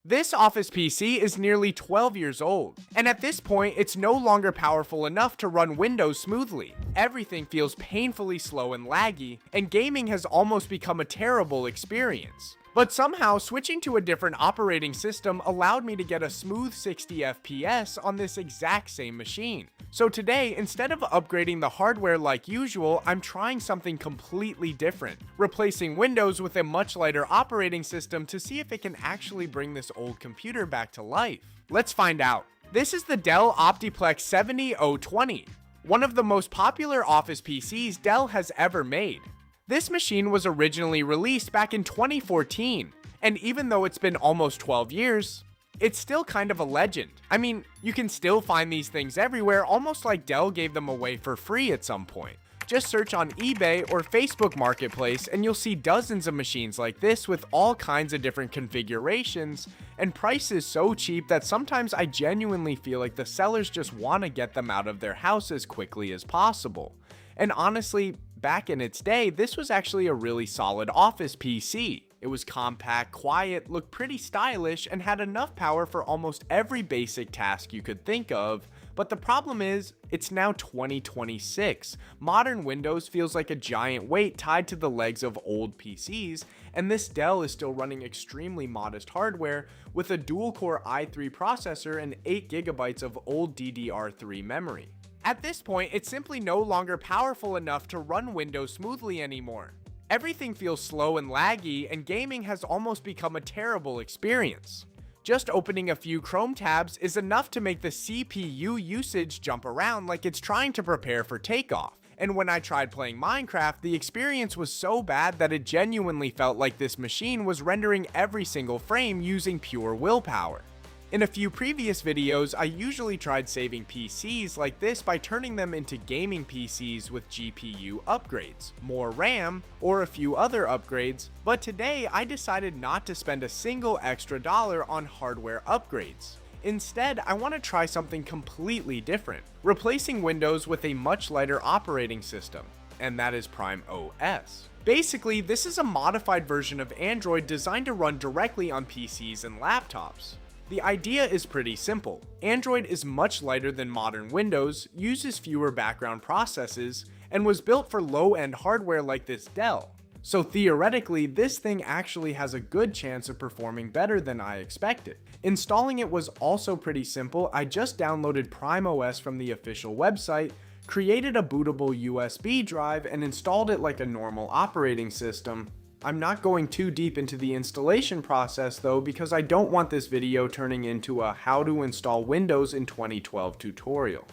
This Office PC is nearly 12 years old, and at this point, it's no longer powerful enough to run Windows smoothly. Everything feels painfully slow and laggy, and gaming has almost become a terrible experience. But somehow, switching to a different operating system allowed me to get a smooth 60 FPS on this exact same machine. So today, instead of upgrading the hardware like usual, I'm trying something completely different, replacing Windows with a much lighter operating system to see if it can actually bring this old computer back to life. Let's find out. This is the Dell Optiplex 70020, one of the most popular Office PCs Dell has ever made. This machine was originally released back in 2014, and even though it's been almost 12 years, it's still kind of a legend. I mean, you can still find these things everywhere, almost like Dell gave them away for free at some point. Just search on eBay or Facebook Marketplace and you'll see dozens of machines like this with all kinds of different configurations and prices so cheap that sometimes I genuinely feel like the sellers just want to get them out of their house as quickly as possible. And honestly, back in its day, this was actually a really solid Office PC. It was compact, quiet, looked pretty stylish, and had enough power for almost every basic task you could think of. But the problem is, it's now 2026. Modern Windows feels like a giant weight tied to the legs of old PCs, and this Dell is still running extremely modest hardware with a dual-core i3 processor and 8GB of old DDR3 memory. At this point, it's simply no longer powerful enough to run Windows smoothly anymore. Everything feels slow and laggy, and gaming has almost become a terrible experience. Just opening a few Chrome tabs is enough to make the CPU usage jump around like it's trying to prepare for takeoff. And when I tried playing Minecraft, the experience was so bad that it genuinely felt like this machine was rendering every single frame using pure willpower. In a few previous videos, I usually tried saving PCs like this by turning them into gaming PCs with GPU upgrades, more RAM, or a few other upgrades, but today I decided not to spend a single extra dollar on hardware upgrades. Instead, I want to try something completely different, replacing Windows with a much lighter operating system, and that is Prime OS. Basically, this is a modified version of Android designed to run directly on PCs and laptops. The idea is pretty simple. Android is much lighter than modern Windows, uses fewer background processes, and was built for low-end hardware like this Dell. So theoretically, this thing actually has a good chance of performing better than I expected. Installing it was also pretty simple. I just downloaded Prime OS from the official website, created a bootable USB drive, and installed it like a normal operating system. I'm not going too deep into the installation process though, because I don't want this video turning into a how to install Windows in 2012 tutorial.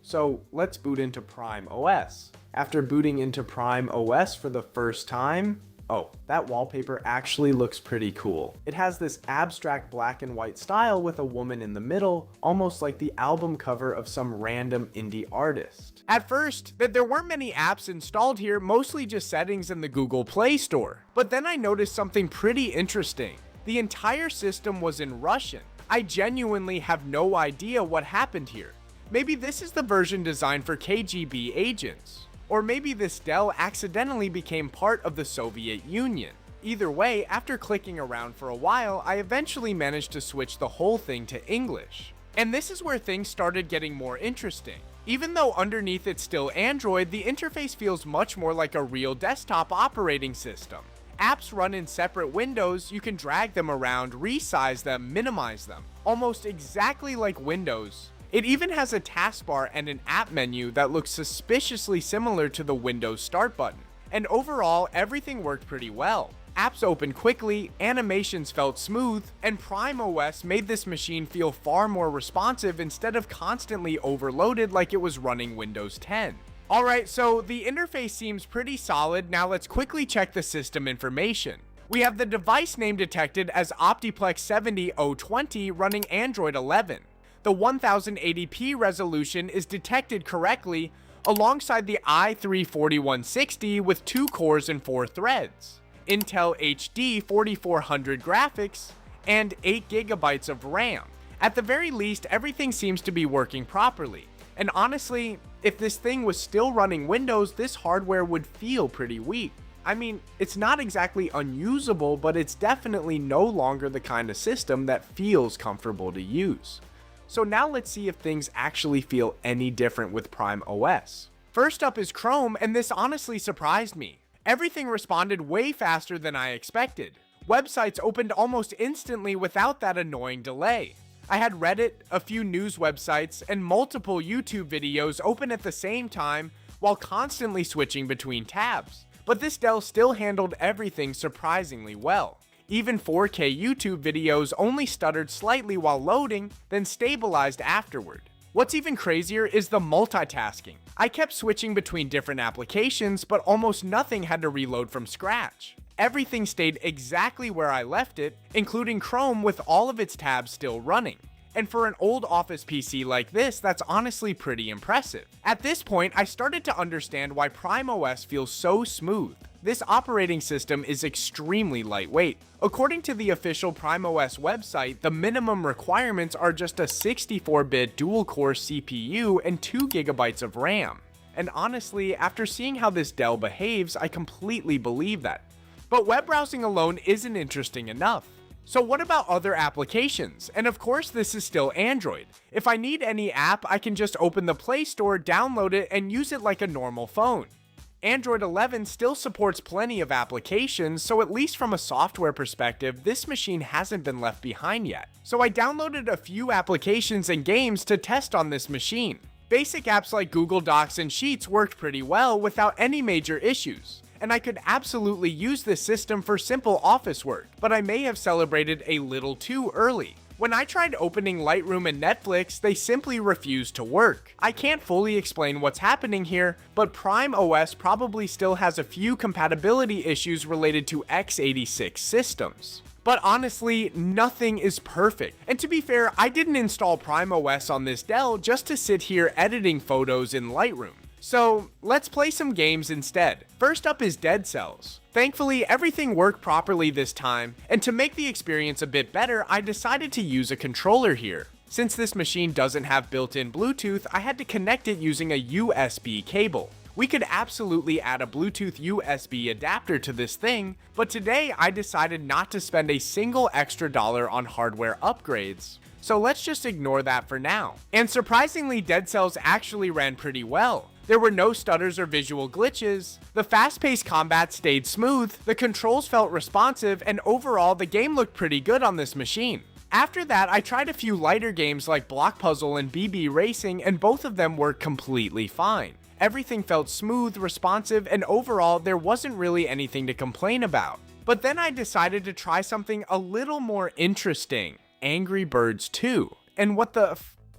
So let's boot into Prime OS. After booting into Prime OS for the first time, oh, that wallpaper actually looks pretty cool. It has this abstract black and white style with a woman in the middle, almost like the album cover of some random indie artist. At first, there weren't many apps installed here, mostly just settings in the Google Play Store. But then I noticed something pretty interesting. The entire system was in Russian. I genuinely have no idea what happened here. Maybe this is the version designed for KGB agents. Or maybe this Dell accidentally became part of the Soviet Union. Either way, after clicking around for a while, I eventually managed to switch the whole thing to English. And this is where things started getting more interesting. Even though underneath it's still Android, the interface feels much more like a real desktop operating system. Apps run in separate windows, you can drag them around, resize them, minimize them. Almost exactly like Windows. It even has a taskbar and an app menu that looks suspiciously similar to the Windows Start button. And overall, everything worked pretty well. Apps opened quickly, animations felt smooth, and Prime OS made this machine feel far more responsive instead of constantly overloaded like it was running Windows 10. Alright, so the interface seems pretty solid. Now let's quickly check the system information. We have the device name detected as Optiplex 70020 running Android 11. The 1080p resolution is detected correctly alongside the i3-4160 with 2 cores and 4 threads, Intel HD 4400 graphics, and 8GB of RAM. At the very least, everything seems to be working properly. And honestly, if this thing was still running Windows, this hardware would feel pretty weak. I mean, it's not exactly unusable, but it's definitely no longer the kind of system that feels comfortable to use. So now let's see if things actually feel any different with Prime OS. First up is Chrome, and this honestly surprised me. Everything responded way faster than I expected. Websites opened almost instantly without that annoying delay. I had Reddit, a few news websites, and multiple YouTube videos open at the same time while constantly switching between tabs. But this Dell still handled everything surprisingly well. Even 4K YouTube videos only stuttered slightly while loading, then stabilized afterward. What's even crazier is the multitasking. I kept switching between different applications, but almost nothing had to reload from scratch. Everything stayed exactly where I left it, including Chrome with all of its tabs still running. And for an old Office PC like this, that's honestly pretty impressive. At this point, I started to understand why Prime OS feels so smooth. This operating system is extremely lightweight. According to the official Prime OS website, the minimum requirements are just a 64-bit dual-core CPU and 2 GB of RAM. And honestly, after seeing how this Dell behaves, I completely believe that. But web browsing alone isn't interesting enough. So what about other applications? And of course this is still Android. If I need any app, I can just open the Play Store, download it, and use it like a normal phone. Android 11 still supports plenty of applications, so at least from a software perspective, this machine hasn't been left behind yet. So I downloaded a few applications and games to test on this machine. Basic apps like Google Docs and Sheets worked pretty well without any major issues. And I could absolutely use this system for simple office work, but I may have celebrated a little too early. When I tried opening Lightroom and Netflix, they simply refused to work. I can't fully explain what's happening here, but Prime OS probably still has a few compatibility issues related to x86 systems. But honestly, nothing is perfect. And to be fair, I didn't install Prime OS on this Dell just to sit here editing photos in Lightroom. So let's play some games instead. First up is Dead Cells. Thankfully, everything worked properly this time, and to make the experience a bit better, I decided to use a controller here. Since this machine doesn't have built-in Bluetooth, I had to connect it using a USB cable. We could absolutely add a Bluetooth USB adapter to this thing, but today I decided not to spend a single extra dollar on hardware upgrades. So let's just ignore that for now. And surprisingly, Dead Cells actually ran pretty well. There were no stutters or visual glitches, the fast-paced combat stayed smooth, the controls felt responsive, and overall the game looked pretty good on this machine. After that, I tried a few lighter games like Block Puzzle and BB Racing, and both of them worked completely fine. Everything felt smooth, responsive, and overall there wasn't really anything to complain about. But then I decided to try something a little more interesting, Angry Birds 2. And what the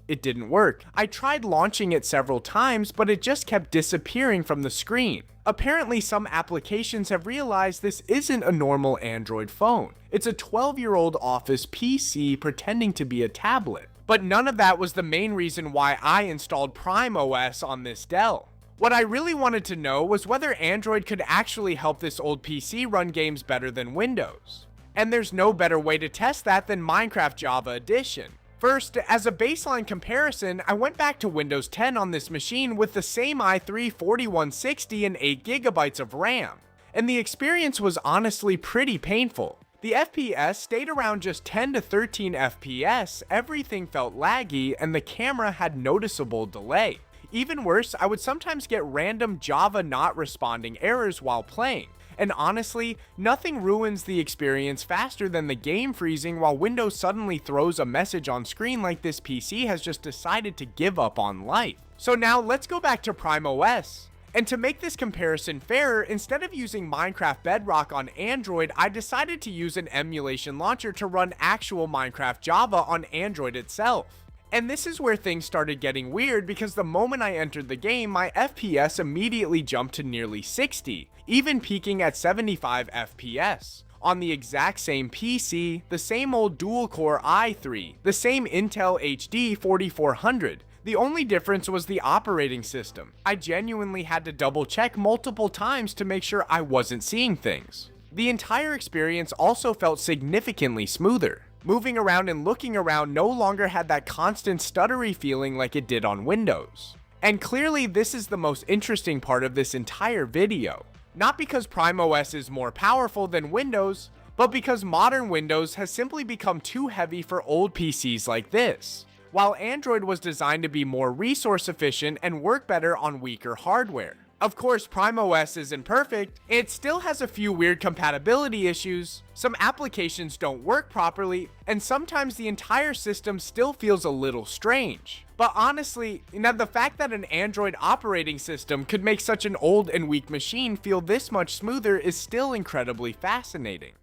it didn't work. I tried launching it several times, but it just kept disappearing from the screen. Apparently, some applications have realized this isn't a normal Android phone. It's a 12-year-old Office PC pretending to be a tablet. But none of that was the main reason why I installed Prime OS on this Dell. What I really wanted to know was whether Android could actually help this old PC run games better than Windows. And there's no better way to test that than Minecraft Java Edition. First, as a baseline comparison, I went back to Windows 10 on this machine with the same i3 4160 and 8GB of RAM, and the experience was honestly pretty painful. The FPS stayed around just 10 to 13 FPS, everything felt laggy, and the camera had noticeable delay. Even worse, I would sometimes get random Java not responding errors while playing. And honestly, nothing ruins the experience faster than the game freezing while Windows suddenly throws a message on screen like this PC has just decided to give up on life. So now let's go back to Prime OS. And to make this comparison fairer, instead of using Minecraft Bedrock on Android, I decided to use an emulation launcher to run actual Minecraft Java on Android itself. And this is where things started getting weird because the moment I entered the game, my FPS immediately jumped to nearly 60, even peaking at 75 FPS. On the exact same PC, the same old dual-core i3, the same Intel HD 4400. The only difference was the operating system. I genuinely had to double check multiple times to make sure I wasn't seeing things. The entire experience also felt significantly smoother. Moving around and looking around no longer had that constant stuttery feeling like it did on Windows. And clearly this is the most interesting part of this entire video. Not because Prime OS is more powerful than Windows, but because modern Windows has simply become too heavy for old PCs like this, while Android was designed to be more resource efficient and work better on weaker hardware. Of course, Prime OS isn't perfect, it still has a few weird compatibility issues, some applications don't work properly, and sometimes the entire system still feels a little strange. But honestly, the fact that an Android operating system could make such an old and weak machine feel this much smoother is still incredibly fascinating.